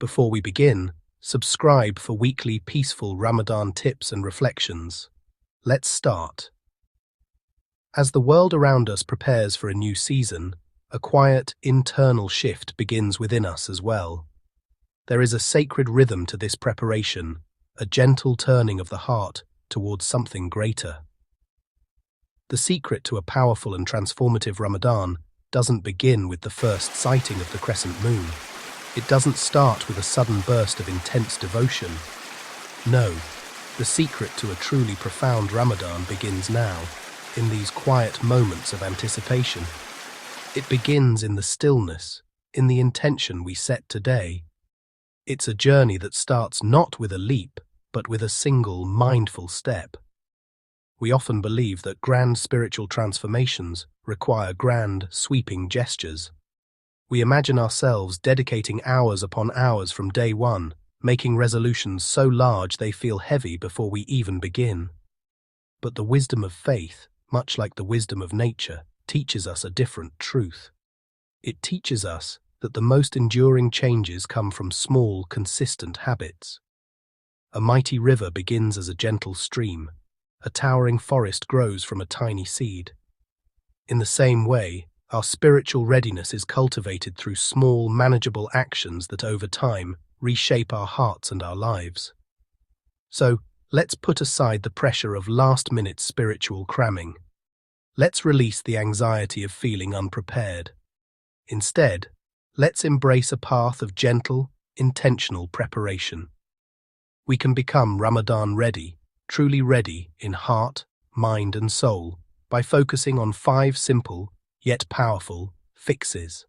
Before we begin, subscribe for weekly peaceful Ramadan tips and reflections. Let's start. As the world around us prepares for a new season, a quiet, internal shift begins within us as well. There is a sacred rhythm to this preparation, a gentle turning of the heart towards something greater. The secret to a powerful and transformative Ramadan doesn't begin with the first sighting of the crescent moon. It doesn't start with a sudden burst of intense devotion. No, the secret to a truly profound Ramadan begins now, in these quiet moments of anticipation. It begins in the stillness, in the intention we set today. It's a journey that starts not with a leap, but with a single mindful step. We often believe that grand spiritual transformations require grand, sweeping gestures. We imagine ourselves dedicating hours upon hours from day one, making resolutions so large they feel heavy before we even begin. But the wisdom of faith, much like the wisdom of nature, teaches us a different truth. It teaches us that the most enduring changes come from small, consistent habits. A mighty river begins as a gentle stream. A towering forest grows from a tiny seed. In the same way, our spiritual readiness is cultivated through small, manageable actions that over time reshape our hearts and our lives. So, let's put aside the pressure of last-minute spiritual cramming. Let's release the anxiety of feeling unprepared. Instead, let's embrace a path of gentle, intentional preparation. We can become Ramadan ready, truly ready in heart, mind and soul, by focusing on 5 simple, yet powerful, fixes.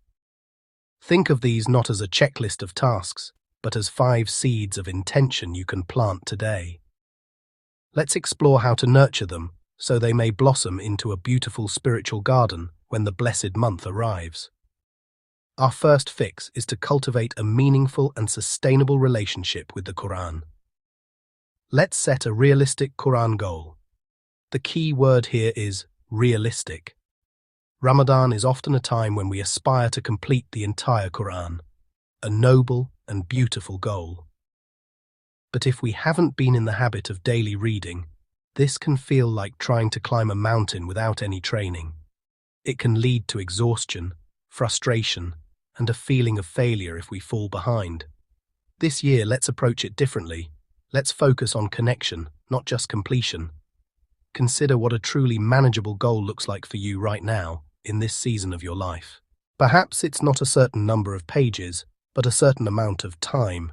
Think of these not as a checklist of tasks, but as 5 seeds of intention you can plant today. Let's explore how to nurture them so they may blossom into a beautiful spiritual garden when the blessed month arrives. Our first fix is to cultivate a meaningful and sustainable relationship with the Quran. Let's set a realistic Quran goal. The key word here is realistic. Ramadan is often a time when we aspire to complete the entire Quran, a noble and beautiful goal. But if we haven't been in the habit of daily reading, this can feel like trying to climb a mountain without any training. It can lead to exhaustion, frustration, and a feeling of failure if we fall behind. This year, let's approach it differently. Let's focus on connection, not just completion. Consider what a truly manageable goal looks like for you right now, in this season of your life. Perhaps it's not a certain number of pages, but a certain amount of time.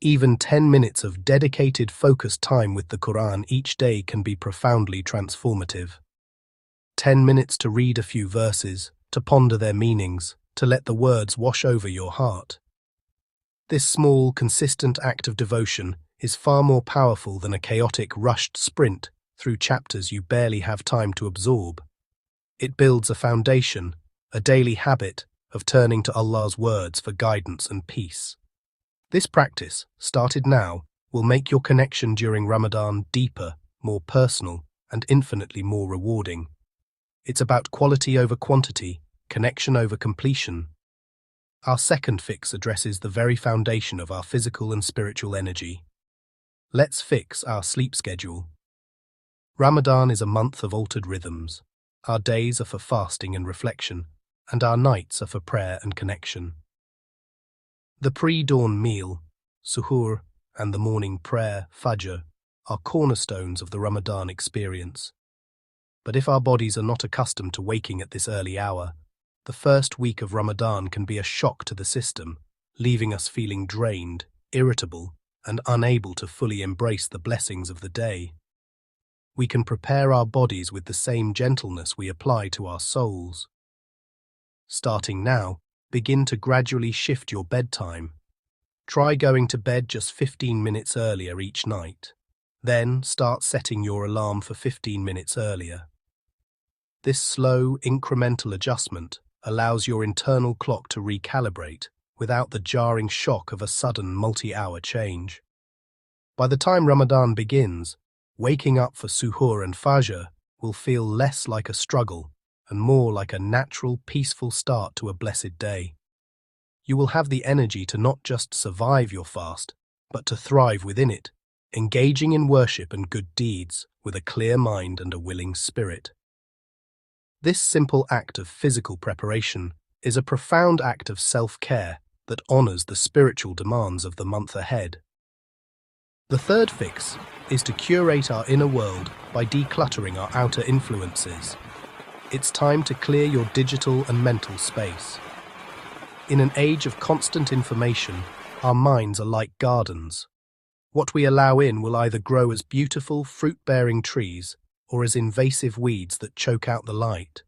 Even 10 minutes of dedicated, focused time with the Quran each day can be profoundly transformative. 10 minutes to read a few verses, to ponder their meanings, to let the words wash over your heart. This small, consistent act of devotion is far more powerful than a chaotic, rushed sprint through chapters you barely have time to absorb. It builds a foundation, a daily habit of turning to Allah's words for guidance and peace. This practice, started now, will make your connection during Ramadan deeper, more personal, and infinitely more rewarding. It's about quality over quantity, connection over completion. Our second fix addresses the very foundation of our physical and spiritual energy. Let's fix our sleep schedule. Ramadan is a month of altered rhythms. Our days are for fasting and reflection, and our nights are for prayer and connection. The pre-dawn meal, suhoor, and the morning prayer, fajr, are cornerstones of the Ramadan experience. But if our bodies are not accustomed to waking at this early hour, the first week of Ramadan can be a shock to the system, leaving us feeling drained, irritable, and unable to fully embrace the blessings of the day. We can prepare our bodies with the same gentleness we apply to our souls. Starting now, begin to gradually shift your bedtime. Try going to bed just 15 minutes earlier each night. Then start setting your alarm for 15 minutes earlier. This slow, incremental adjustment allows your internal clock to recalibrate without the jarring shock of a sudden multi-hour change. By the time Ramadan begins, waking up for suhoor and fajr will feel less like a struggle and more like a natural, peaceful start to a blessed day. You will have the energy to not just survive your fast, but to thrive within it, engaging in worship and good deeds with a clear mind and a willing spirit. This simple act of physical preparation is a profound act of self-care that honors the spiritual demands of the month ahead. The third fix is to curate our inner world by decluttering our outer influences. It's time to clear your digital and mental space. In an age of constant information, our minds are like gardens. What we allow in will either grow as beautiful, fruit-bearing trees or as invasive weeds that choke out the light.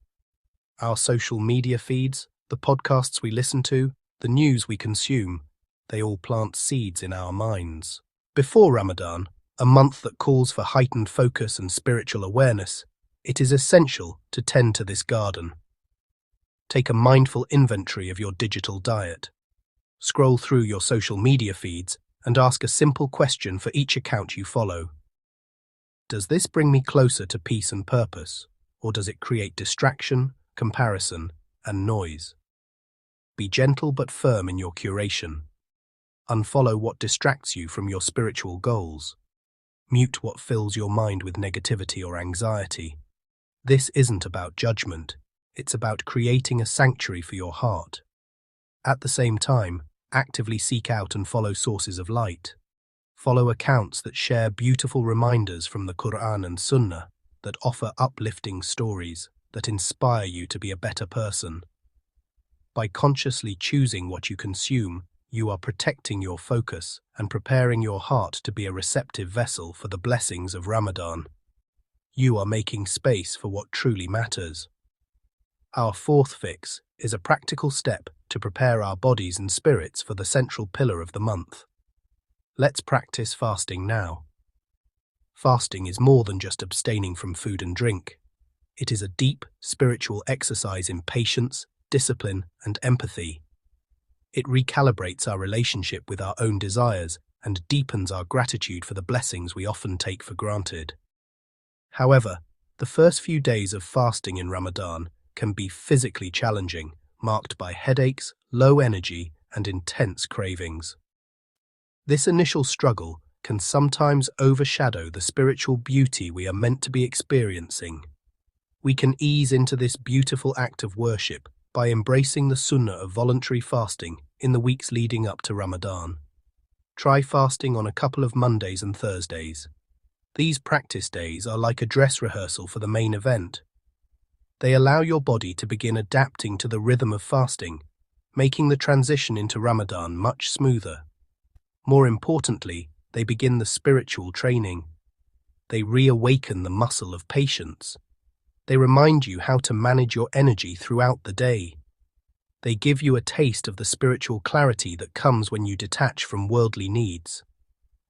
Our social media feeds, the podcasts we listen to, the news we consume, they all plant seeds in our minds. Before Ramadan, a month that calls for heightened focus and spiritual awareness, it is essential to tend to this garden. Take a mindful inventory of your digital diet. Scroll through your social media feeds and ask a simple question for each account you follow. Does this bring me closer to peace and purpose, or does it create distraction, comparison, and noise? Be gentle but firm in your curation. Unfollow what distracts you from your spiritual goals. Mute what fills your mind with negativity or anxiety. This isn't about judgment, it's about creating a sanctuary for your heart. At the same time, actively seek out and follow sources of light. Follow accounts that share beautiful reminders from the Quran and Sunnah, that offer uplifting stories, that inspire you to be a better person. By consciously choosing what you consume, you are protecting your focus and preparing your heart to be a receptive vessel for the blessings of Ramadan. You are making space for what truly matters. Our fourth fix is a practical step to prepare our bodies and spirits for the central pillar of the month. Let's practice fasting now. Fasting is more than just abstaining from food and drink. It is a deep spiritual exercise in patience, discipline, and empathy. It recalibrates our relationship with our own desires and deepens our gratitude for the blessings we often take for granted. However, the first few days of fasting in Ramadan can be physically challenging, marked by headaches, low energy, and intense cravings. This initial struggle can sometimes overshadow the spiritual beauty we are meant to be experiencing. We can ease into this beautiful act of worship by embracing the sunnah of voluntary fasting in the weeks leading up to Ramadan. Try fasting on a couple of Mondays and Thursdays. These practice days are like a dress rehearsal for the main event. They allow your body to begin adapting to the rhythm of fasting, making the transition into Ramadan much smoother. More importantly, they begin the spiritual training. They reawaken the muscle of patience. They remind you how to manage your energy throughout the day. They give you a taste of the spiritual clarity that comes when you detach from worldly needs.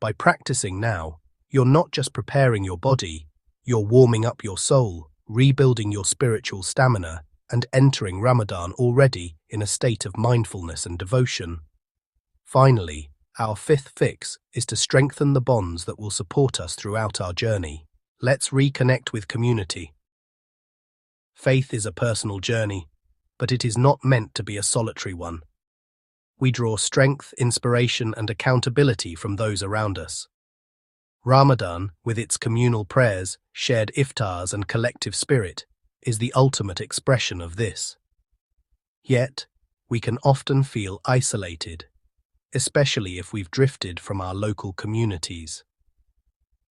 By practicing now, you're not just preparing your body, you're warming up your soul, rebuilding your spiritual stamina, and entering Ramadan already in a state of mindfulness and devotion. Finally, our fifth fix is to strengthen the bonds that will support us throughout our journey. Let's reconnect with community. Faith is a personal journey, but it is not meant to be a solitary one. We draw strength, inspiration, and accountability from those around us. Ramadan, with its communal prayers, shared iftars, and collective spirit, is the ultimate expression of this. Yet, we can often feel isolated, especially if we've drifted from our local communities.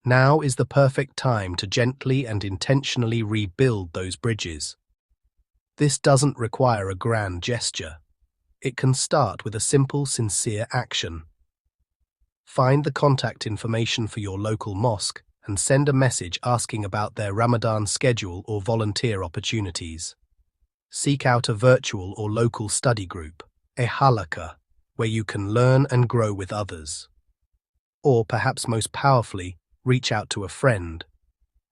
Now is the perfect time to gently and intentionally rebuild those bridges. This doesn't require a grand gesture. It can start with a simple, sincere action. Find the contact information for your local mosque and send a message asking about their Ramadan schedule or volunteer opportunities. Seek out a virtual or local study group, a halaqah, where you can learn and grow with others. Or perhaps most powerfully, reach out to a friend.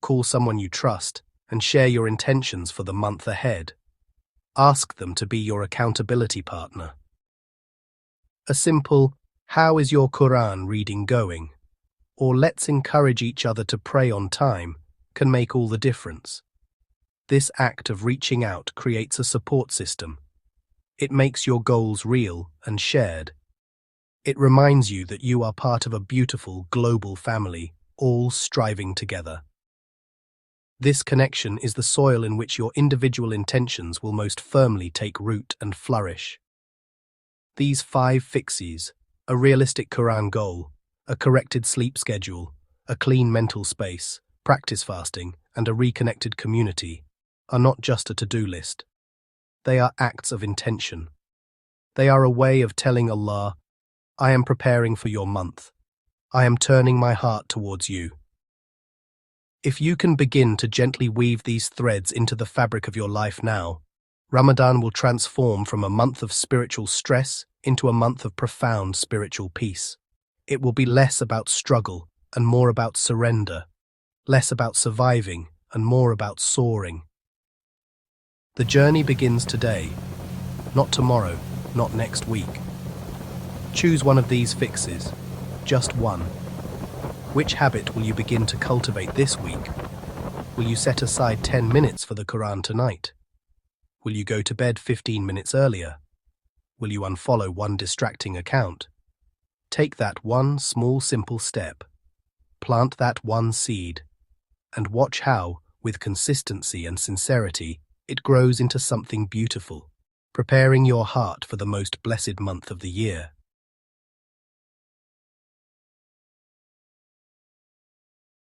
Call someone you trust and share your intentions for the month ahead. Ask them to be your accountability partner. A simple, "How is your Quran reading going?" or "Let's encourage each other to pray on time" can make all the difference. This act of reaching out creates a support system. It makes your goals real and shared. It reminds you that you are part of a beautiful global family, all striving together. This connection is the soil in which your individual intentions will most firmly take root and flourish. These 5 fixes, a realistic Quran goal, a corrected sleep schedule, a clean mental space, practice fasting, and a reconnected community, are not just a to-do list. They are acts of intention. They are a way of telling Allah, I am preparing for your month. I am turning my heart towards you. If you can begin to gently weave these threads into the fabric of your life now, Ramadan will transform from a month of spiritual stress into a month of profound spiritual peace. It will be less about struggle and more about surrender, less about surviving and more about soaring. The journey begins today, not tomorrow, not next week. Choose one of these fixes, just one. Which habit will you begin to cultivate this week? Will you set aside 10 minutes for the Quran tonight? Will you go to bed 15 minutes earlier? Will you unfollow one distracting account? Take that one small simple step. Plant that one seed. And watch how, with consistency and sincerity, it grows into something beautiful, preparing your heart for the most blessed month of the year.